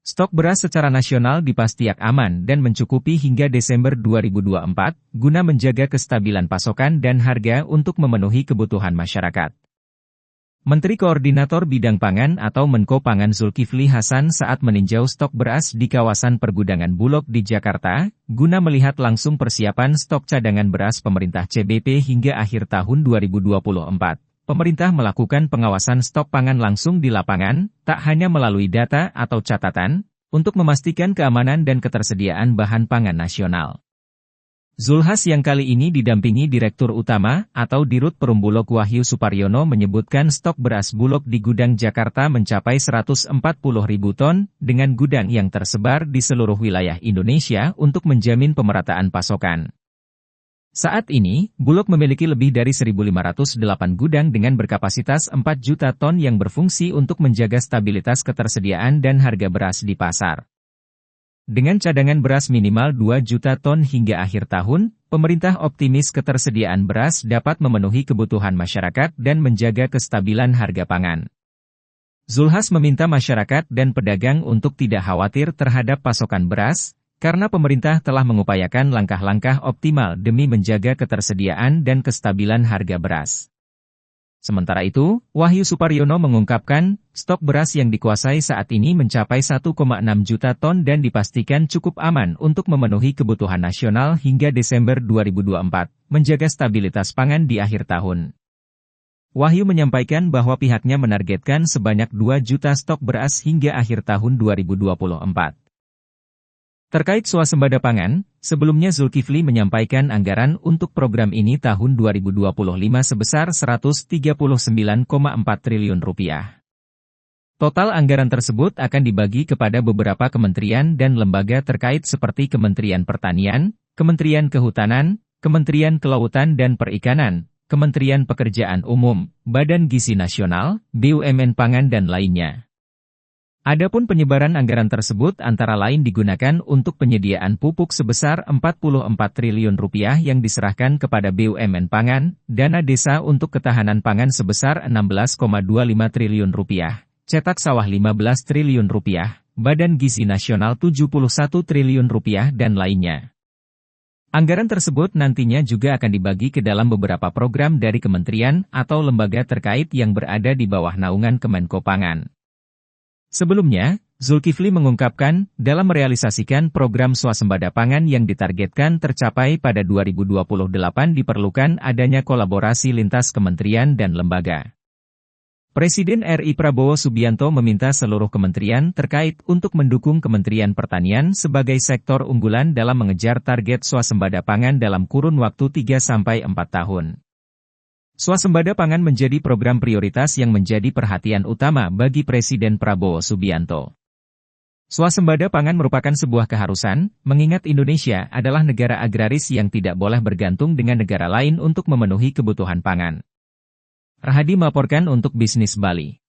Stok beras secara nasional dipastikan aman dan mencukupi hingga Desember 2024, guna menjaga kestabilan pasokan dan harga untuk memenuhi kebutuhan masyarakat. Menteri Koordinator Bidang Pangan atau Menko Pangan Zulkifli Hasan saat meninjau stok beras di kawasan pergudangan Bulog di Jakarta, guna melihat langsung persiapan stok cadangan beras pemerintah CBP hingga akhir tahun 2024. Pemerintah melakukan pengawasan stok pangan langsung di lapangan, tak hanya melalui data atau catatan, untuk memastikan keamanan dan ketersediaan bahan pangan nasional. Zulhas yang kali ini didampingi Direktur Utama atau Dirut Perumbulog Wahyu Suparyono menyebutkan stok beras Bulog di gudang Jakarta mencapai 140.000 ton, dengan gudang yang tersebar di seluruh wilayah Indonesia untuk menjamin pemerataan pasokan. Saat ini, Bulog memiliki lebih dari 1.508 gudang dengan berkapasitas 4 juta ton yang berfungsi untuk menjaga stabilitas ketersediaan dan harga beras di pasar. Dengan cadangan beras minimal 2 juta ton hingga akhir tahun, pemerintah optimis ketersediaan beras dapat memenuhi kebutuhan masyarakat dan menjaga kestabilan harga pangan. Zulhas meminta masyarakat dan pedagang untuk tidak khawatir terhadap pasokan beras, karena pemerintah telah mengupayakan langkah-langkah optimal demi menjaga ketersediaan dan kestabilan harga beras. Sementara itu, Wahyu Suparyono mengungkapkan, stok beras yang dikuasai saat ini mencapai 1,6 juta ton dan dipastikan cukup aman untuk memenuhi kebutuhan nasional hingga Desember 2024, menjaga stabilitas pangan di akhir tahun. Wahyu menyampaikan bahwa pihaknya menargetkan sebanyak 2 juta stok beras hingga akhir tahun 2024. Terkait swasembada pangan, sebelumnya Zulkifli menyampaikan anggaran untuk program ini tahun 2025 sebesar Rp139,4 triliun. Total anggaran tersebut akan dibagi kepada beberapa kementerian dan lembaga terkait seperti Kementerian Pertanian, Kementerian Kehutanan, Kementerian Kelautan dan Perikanan, Kementerian Pekerjaan Umum, Badan Gizi Nasional, BUMN Pangan dan lainnya. Adapun penyebaran anggaran tersebut antara lain digunakan untuk penyediaan pupuk sebesar Rp44 triliun yang diserahkan kepada BUMN Pangan, dana desa untuk ketahanan pangan sebesar Rp16,25 triliun, cetak sawah Rp15 triliun, Badan Gizi Nasional Rp71 triliun dan lainnya. Anggaran tersebut nantinya juga akan dibagi ke dalam beberapa program dari kementerian atau lembaga terkait yang berada di bawah naungan Kemenko Pangan. Sebelumnya, Zulkifli mengungkapkan, dalam merealisasikan program swasembada pangan yang ditargetkan tercapai pada 2028 diperlukan adanya kolaborasi lintas kementerian dan lembaga. Presiden RI Prabowo Subianto meminta seluruh kementerian terkait untuk mendukung Kementerian Pertanian sebagai sektor unggulan dalam mengejar target swasembada pangan dalam kurun waktu 3-4 tahun. Swasembada pangan menjadi program prioritas yang menjadi perhatian utama bagi Presiden Prabowo Subianto. Swasembada pangan merupakan sebuah keharusan, mengingat Indonesia adalah negara agraris yang tidak boleh bergantung dengan negara lain untuk memenuhi kebutuhan pangan. Rahadi melaporkan untuk Bisnis Bali.